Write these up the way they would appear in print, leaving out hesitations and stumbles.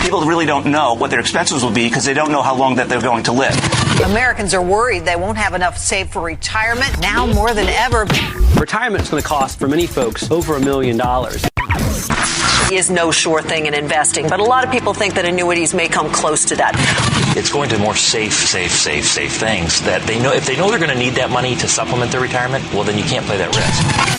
People really don't know what their expenses will be because they don't know how long that they're going to live. Americans are worried they won't have enough saved for retirement now more than ever. Retirement is going to cost, for many folks, over $1 million. Is no sure thing in investing, but a lot of people think that annuities may come close to that. It's going to more safe things that they know. If they know they're going to need that money to supplement their retirement, well, then you can't play that risk.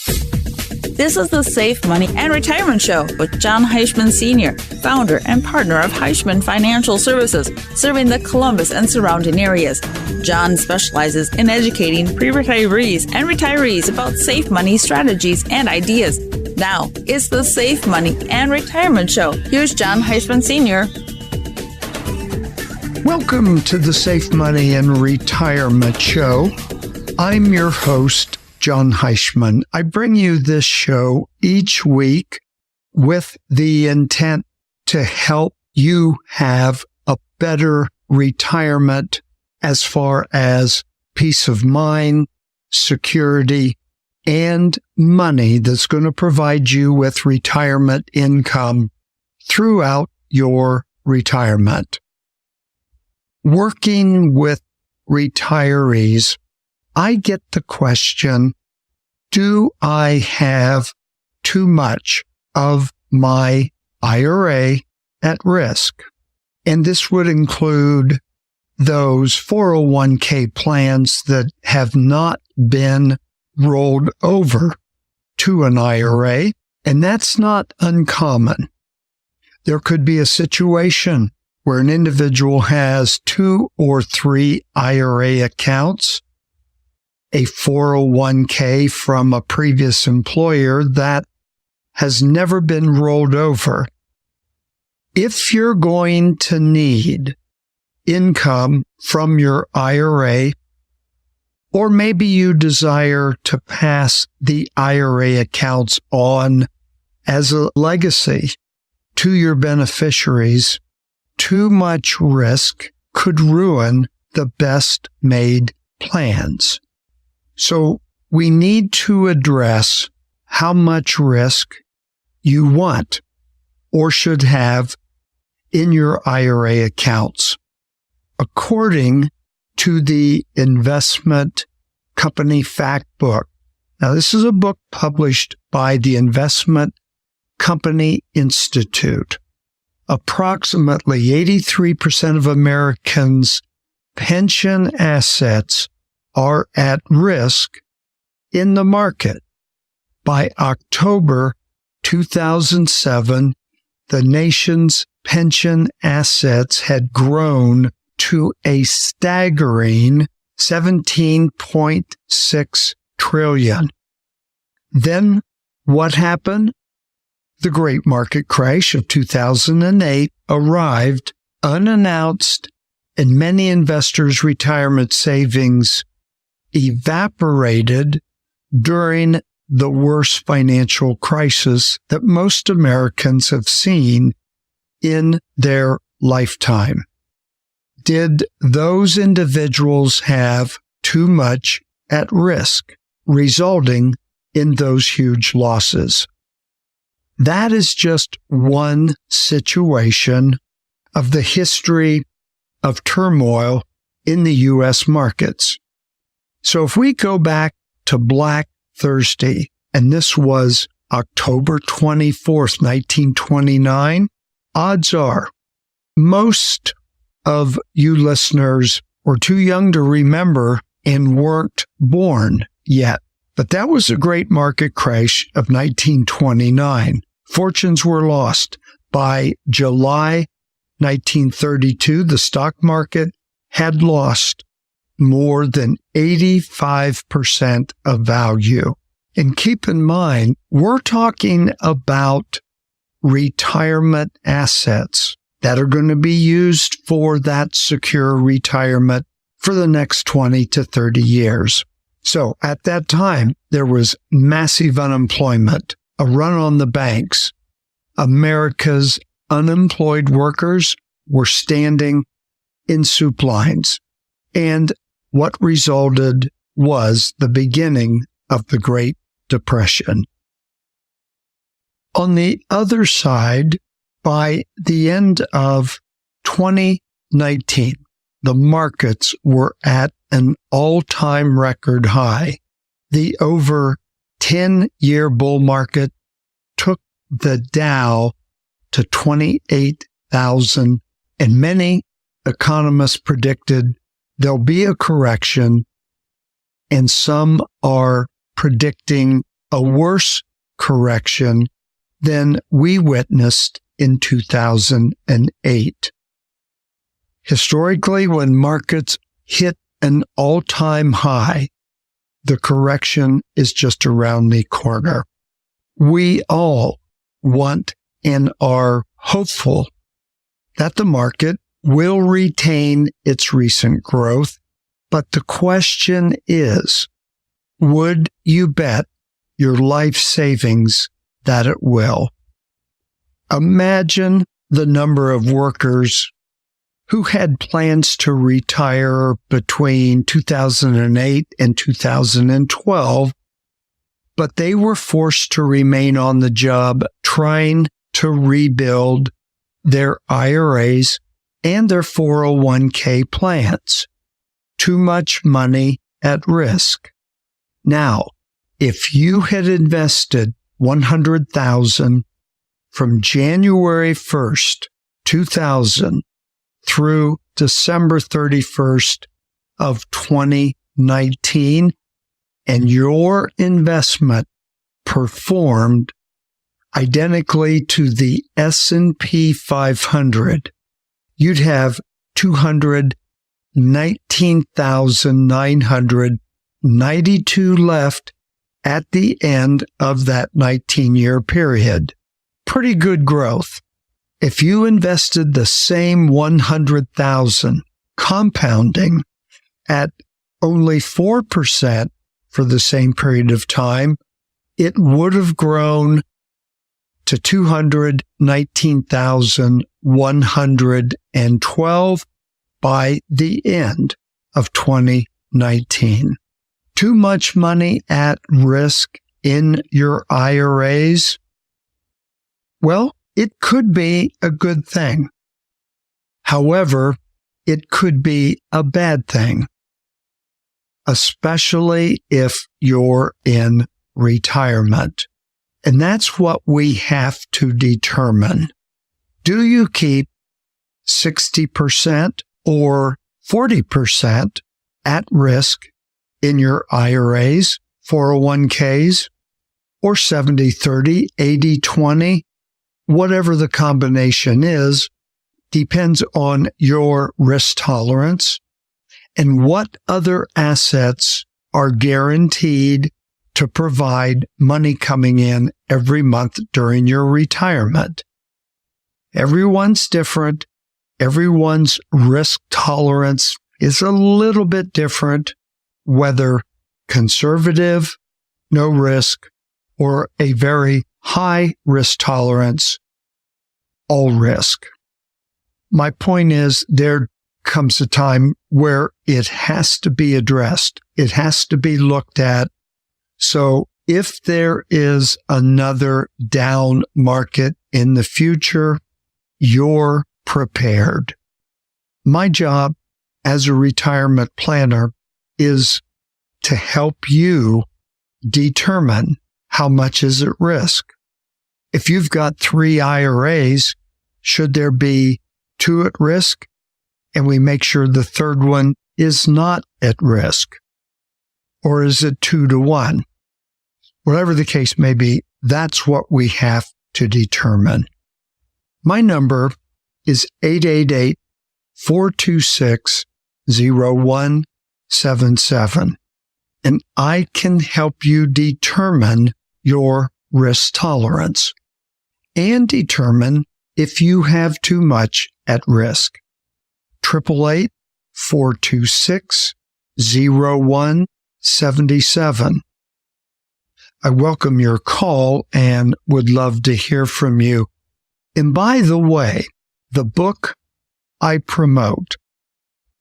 This is the Safe Money and Retirement Show with Jon Heischman Sr., founder and partner of Heischman Financial Services, serving the Columbus and surrounding areas. Jon specializes in educating pre-retirees and retirees about safe money strategies and ideas. Now, it's the Safe Money and Retirement Show. Here's Jon Heischman Sr. Welcome to the Safe Money and Retirement Show. I'm your host, Jon Heischman. I bring you this show each week with the intent to help you have a better retirement as far as peace of mind, security, and money that's going to provide you with retirement income throughout your retirement. Working with retirees, I get the question, do I have too much of my IRA at risk? And this would include those 401k plans that have not been rolled over to an IRA, and that's not uncommon. There could be a situation where an individual has 2 or 3 IRA accounts, a 401k from a previous employer that has never been rolled over. If you're going to need income from your IRA, or maybe you desire to pass the IRA accounts on as a legacy to your beneficiaries, too much risk could ruin the best made plans. So we need to address how much risk you want or should have in your IRA accounts. According to the Investment Company Fact Book. Now, this is a book published by the Investment Company Institute. Approximately 83% of Americans' pension assets are at risk in the market. By October 2007, the nation's pension assets had grown to a staggering $17.6 trillion. Then what happened? The great market crash of 2008 arrived unannounced, and many investors' retirement savings evaporated during the worst financial crisis that most Americans have seen in their lifetime. Did those individuals have too much at risk, resulting in those huge losses? That is just one situation of the history of turmoil in the U.S. markets. So if we go back to Black Thursday, and this was October 24th, 1929, odds are most of you listeners were too young to remember and weren't born yet. But that was a great market crash of 1929. Fortunes were lost. By July 1932, the stock market had lost more than 85% of value. And keep in mind, we're talking about retirement assets that are going to be used for that secure retirement for the next 20 to 30 years. So at that time, there was massive unemployment, a run on the banks. America's unemployed workers were standing in soup lines. And what resulted was the beginning of the Great Depression. On the other side, By the end of 2019, the markets were at an all-time record high. The over 10-year bull market took the Dow to 28,000, and many economists predicted there'll be a correction, and some are predicting a worse correction than we witnessed in 2008. Historically, when markets hit an all-time high, the correction is just around the corner. We all want and are hopeful that the market will retain its recent growth, but the question is, would you bet your life savings that it will? Imagine the number of workers who had plans to retire between 2008 and 2012, but they were forced to remain on the job trying to rebuild their IRAs and their 401k plans. Too much money at risk. Now, if you had invested $100,000 from January 1st, 2000 through December 31st of 2019, and your investment performed identically to the S&P 500, you'd have $219,992 left at the end of that 19-year period. Pretty good growth. If you invested the same $100,000 compounding at only 4% for the same period of time, it would have grown to $219,112 by the end of 2019. Too much money at risk in your IRAs? Well, it could be a good thing. However, it could be a bad thing, especially if you're in retirement. And that's what we have to determine. Do you keep 60% or 40% at risk in your IRAs, 401ks, or 70-30, 80-20? Whatever the combination is, depends on your risk tolerance and what other assets are guaranteed to provide money coming in every month during your retirement. Everyone's different. Everyone's risk tolerance is a little bit different, whether conservative, no risk, or a very high risk tolerance, all risk. My point is, there comes a time where it has to be addressed. It has to be looked at. So if there is another down market in the future, you're prepared. My job as a retirement planner is to help you determine how much is at risk. If you've got 3 IRAs, should there be 2 at risk? And we make sure the third one is not at risk. Or is it 2-to-1? Whatever the case may be, that's what we have to determine. My number is 888-426-0177. And I can help you determine your risk tolerance and determine if you have too much at risk. 888-426-0177. I welcome your call and would love to hear from you. And by the way, the book I promote,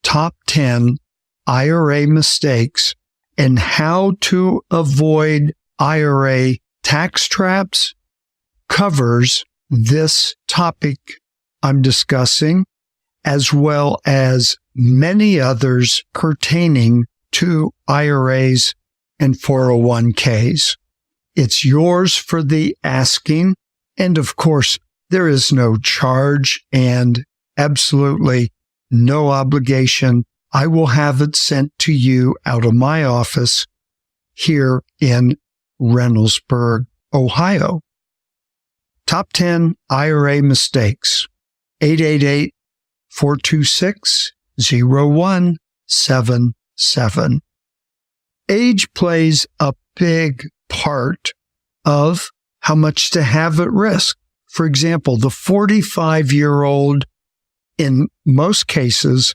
Top 10 IRA Mistakes and How to Avoid IRA Tax Traps, covers this topic. topic I'm discussing, as well as many others pertaining to IRAs and 401ks. It's yours for the asking. And of course, there is no charge and absolutely no obligation. I will have it sent to you out of my office here in Reynoldsburg, Ohio. Top 10 IRA mistakes. 888-426-0177. Age plays a big part of how much to have at risk. For example, the 45-year-old, in most cases,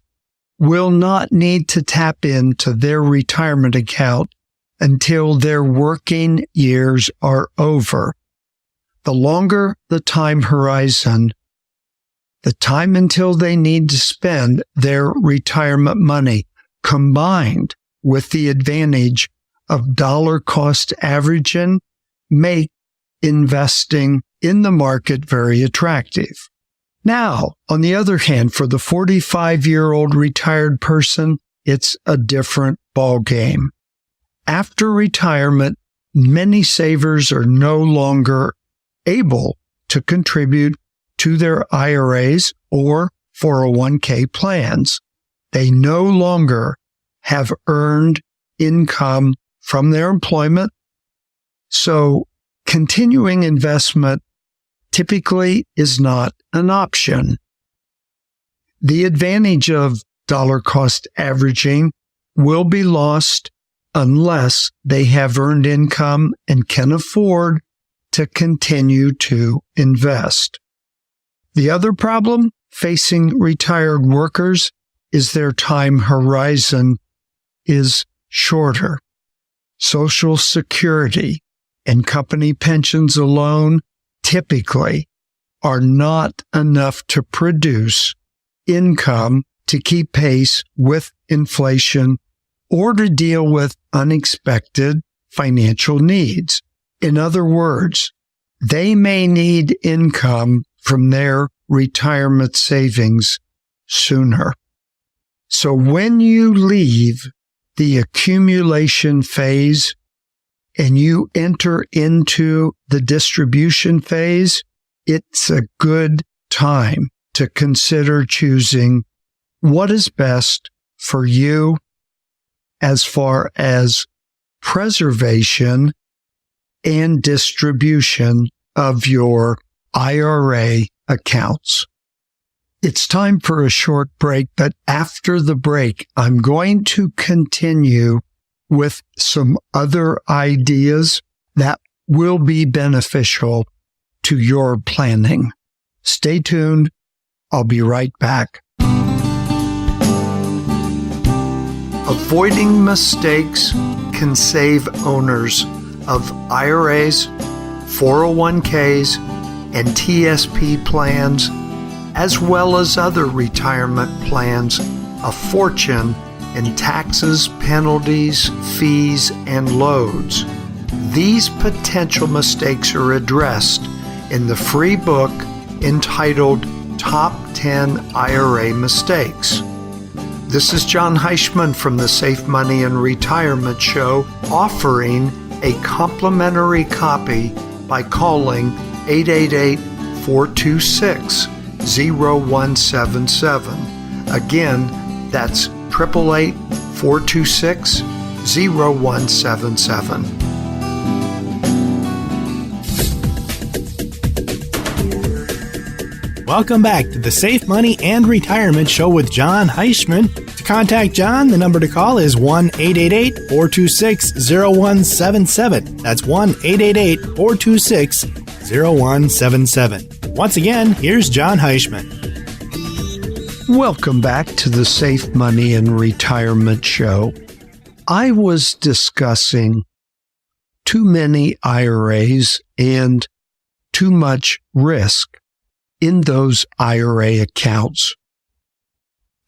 will not need to tap into their retirement account until their working years are over. The longer the time horizon, the time until they need to spend their retirement money, combined with the advantage of dollar cost averaging, make investing in the market very attractive. Now, on the other hand, for the 45-year-old retired person, it's a different ballgame. After retirement, many savers are no longer able to contribute to their IRAs or 401k plans. They no longer have earned income from their employment, so continuing investment typically is not an option. The advantage of dollar cost averaging will be lost unless they have earned income and can afford to continue to invest. The other problem facing retired workers is their time horizon is shorter. Social Security and company pensions alone typically are not enough to produce income to keep pace with inflation or to deal with unexpected financial needs. In other words, they may need income from their retirement savings sooner. So when you leave the accumulation phase and you enter into the distribution phase, it's a good time to consider choosing what is best for you as far as preservation and distribution of your IRA accounts. It's time for a short break, but after the break, I'm going to continue with some other ideas that will be beneficial to your planning. Stay tuned. I'll be right back. Avoiding mistakes can save owners of IRAs, 401ks, and TSP plans, as well as other retirement plans, a fortune in taxes, penalties, fees, and loads. These potential mistakes are addressed in the free book entitled Top 10 IRA Mistakes. This is Jon Heischman from the Safe Money and Retirement Show, offering a complimentary copy by calling 888-426-0177. Again, that's 888-426-0177. Welcome back to the Safe Money and Retirement Show with Jon Heischman. To contact Jon, the number to call is 1-888-426-0177. That's 1-888-426-0177. Once again, here's Jon Heischman. Welcome back to the Safe Money and Retirement Show. I was discussing too many IRAs and too much risk in those IRA accounts.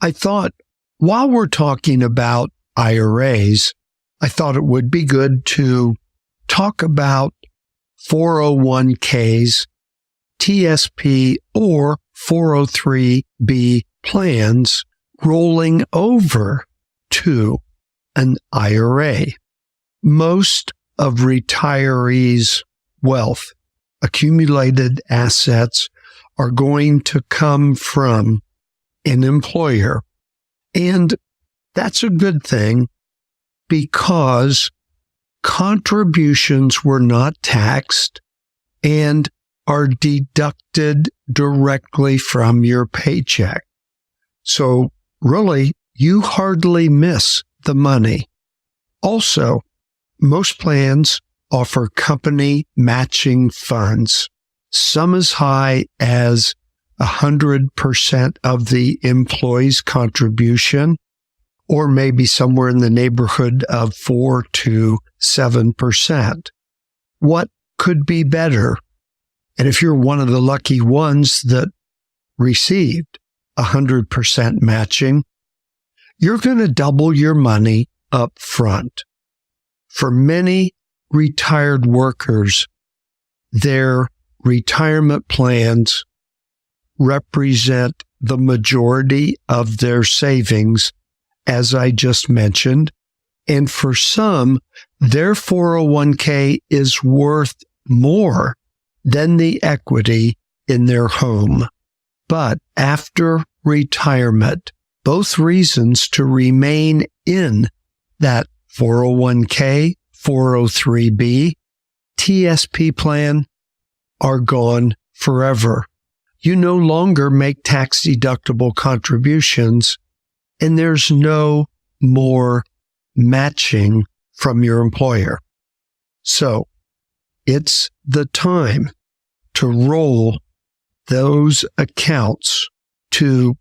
I thought, while we're talking about IRAs, I thought it would be good to talk about 401ks, TSP or 403B plans rolling over to an IRA. Most of retirees' wealth, accumulated assets, are going to come from an employer. And that's a good thing because contributions were not taxed and are deducted directly from your paycheck. So really, you hardly miss the money. Also, most plans offer company matching funds, some as high as 100% of the employee's contribution, or maybe somewhere in the neighborhood of 4 to 7%. What could be better? And if you're one of the lucky ones that received 100% matching, you're going to double your money up front. For many retired workers, their retirement plans represent the majority of their savings, as I just mentioned. And for some, their 401k is worth more than the equity in their home. But after retirement, both reasons to remain in that 401k, 403b, TSP plan are gone forever. You no longer make tax-deductible contributions, and there's no more matching from your employer. So it's the time to roll those accounts to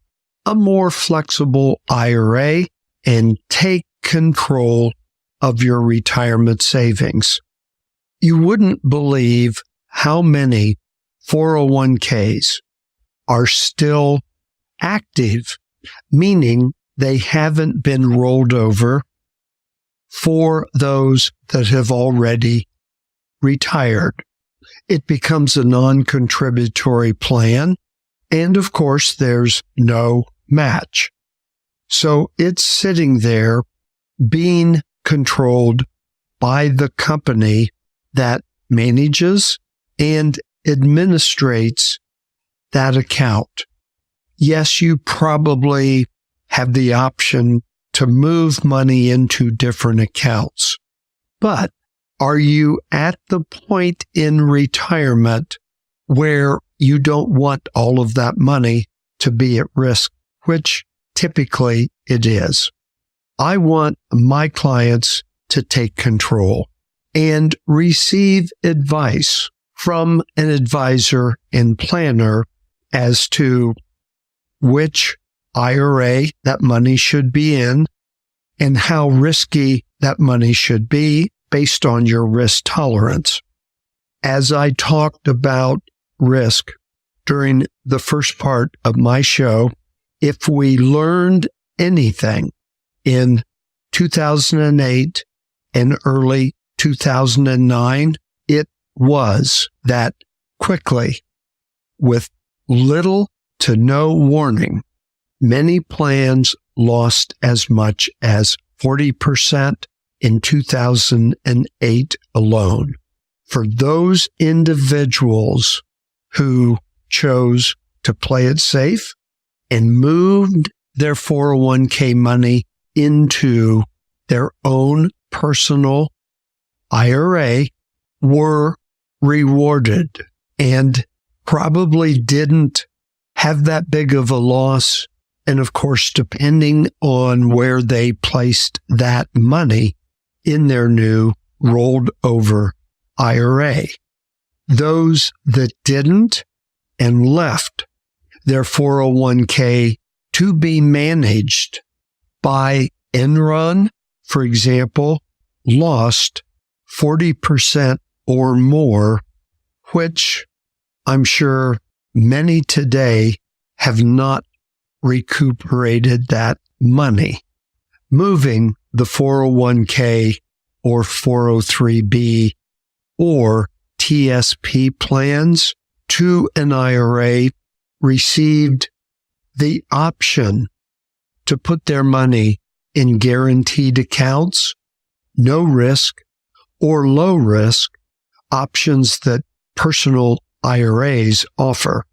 a more flexible IRA and take control of your retirement savings. You wouldn't believe how many 401ks are still active, meaning they haven't been rolled over for those that have already retired. It becomes a non-contributory plan, and of course, there's no match. So it's sitting there being controlled by the company that manages and administrates that account. Yes, you probably have the option to move money into different accounts, but are you at the point in retirement where you don't want all of that money to be at risk, which typically it is? I want my clients to take control and receive advice from an advisor and planner as to which IRA that money should be in and how risky that money should be based on your risk tolerance. As I talked about risk during the first part of my show, if we learned anything in 2008 and early 2009, it was that quickly, with little to no warning, many plans lost as much as 40% in 2008 alone. For those individuals who chose to play it safe and moved their 401k money into their own personal IRA, were rewarded and probably didn't have that big of a loss. And of course, depending on where they placed that money in their new rolled over IRA. Those that didn't and left their 401k to be managed by Enron, for example, lost 40% or more, which I'm sure many today have not recuperated that money. Moving the 401k or 403b or TSP plans to an IRA received the option to put their money in guaranteed accounts, no risk or low risk options that personal IRAs offer.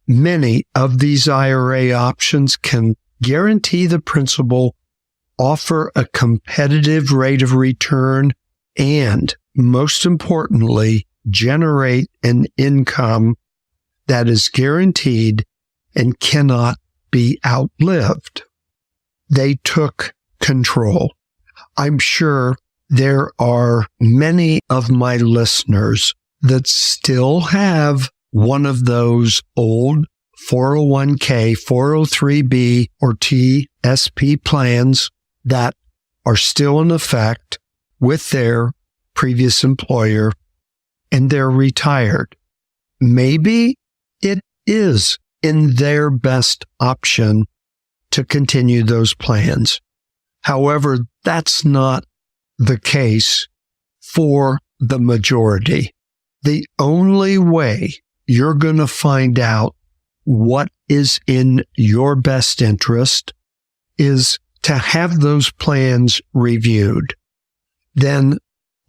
Many of these IRA options can guarantee the principal, offer a competitive rate of return, and, most importantly, generate an income that is guaranteed and cannot be outlived. They took control. I'm sure there are many of my listeners that still have one of those old 401k, 403b, or TSP plans that are still in effect with their previous employer, and they're retired. Maybe it is in their best option to continue those plans. However, that's not the case for the majority. The only way you're going to find out what is in your best interest is to have those plans reviewed. Then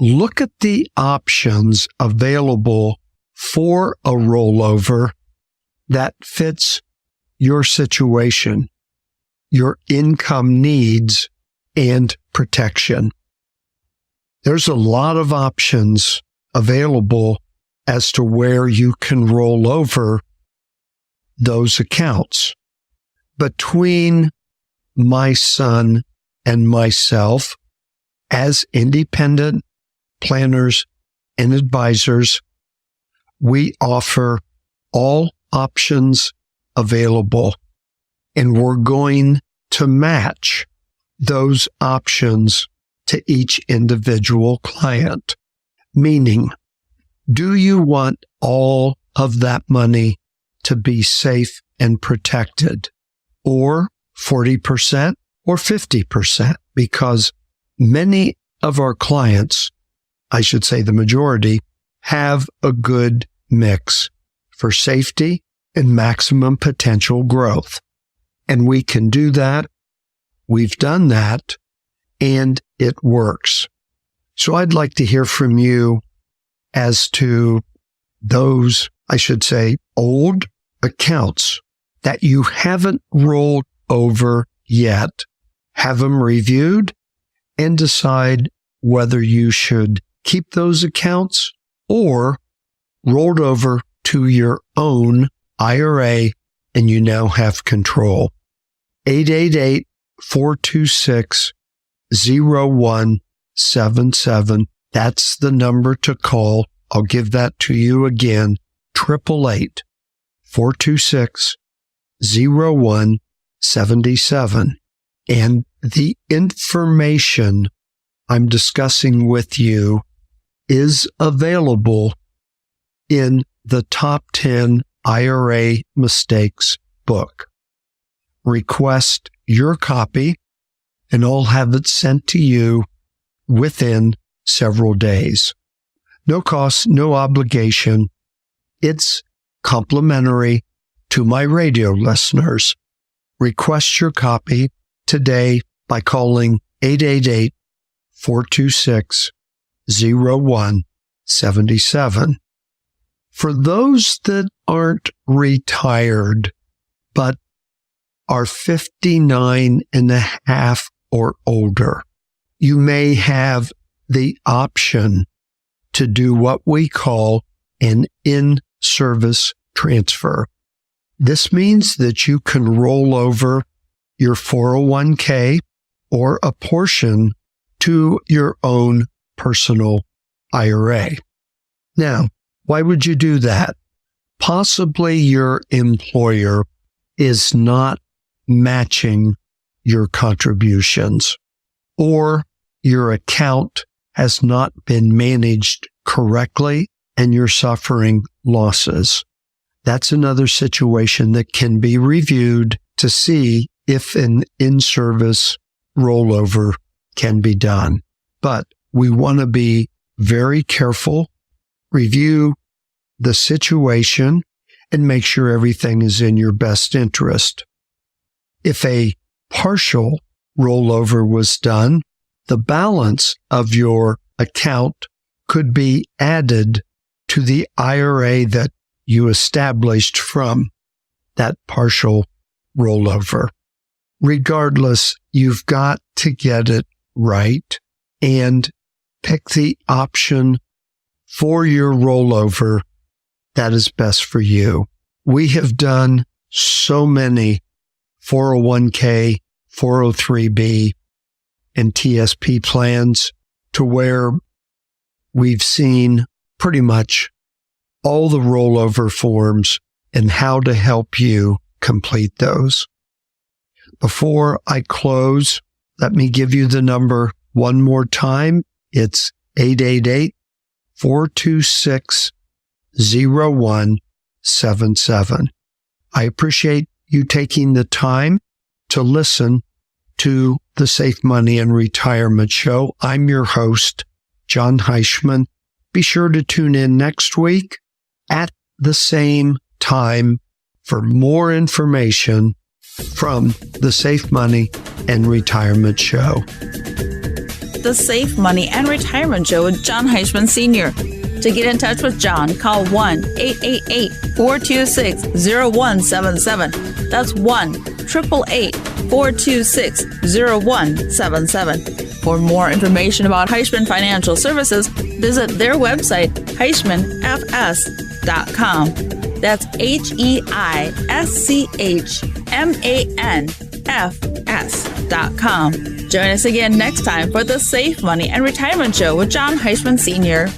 look at the options available for a rollover that fits your situation, your income needs, and protection. There's a lot of options available as to where you can roll over those accounts. Between my son and myself, as independent planners and advisors, we offer all options available, and we're going to match those options to each individual client. Meaning, do you want all of that money to be safe and protected, or 40% or 50%? Because many of our clients, I should say the majority, have a good mix for safety and maximum potential growth. And we can do that. We've done that, and it works. So I'd like to hear from you as to those, I should say, old accounts that you haven't rolled over yet. Have them reviewed and decide whether you should keep those accounts or rolled over to your own IRA, and you now have control. 888-426-0177. That's the number to call. I'll give that to you again. 888-426-0177. And the information I'm discussing with you is available in the Top 10 IRA Mistakes book. Request your copy, and I'll have it sent to you within several days. No cost, no obligation. It's complimentary to my radio listeners. Request your copy today by calling 888-426-0177. For those that aren't retired, but are 59 and a half or older, you may have the option to do what we call an in-service transfer. This means that you can roll over your 401k or a portion to your own personal IRA. Now, why would you do that? Possibly your employer is not matching your contributions, or your account has not been managed correctly and you're suffering losses. That's another situation that can be reviewed to see if an in-service rollover can be done. But we want to be very careful, review the situation and make sure everything is in your best interest. If a partial rollover was done, the balance of your account could be added to the IRA that you established from that partial rollover. Regardless, you've got to get it right and pick the option for your rollover that is best for you. We have done so many 401k, 403b, and TSP plans to where we've seen pretty much all the rollover forms and how to help you complete those. Before I close, let me give you the number one more time. It's 888-426-0177. I appreciate you taking the time to listen to the Safe Money and Retirement Show. I'm your host, Jon Heischman. Be sure to tune in next week at the same time for more information from the Safe Money and Retirement Show. The Safe Money and Retirement Show with Jon Heischman Sr. To get in touch with Jon, call 1-888-426-0177. That's 1-888-426-0177. For more information about Heischman Financial Services, visit their website, HeischmanFS.com. That's HeischmanFS.com. Join us again next time for the Safe Money and Retirement Show with Jon Heischman Sr.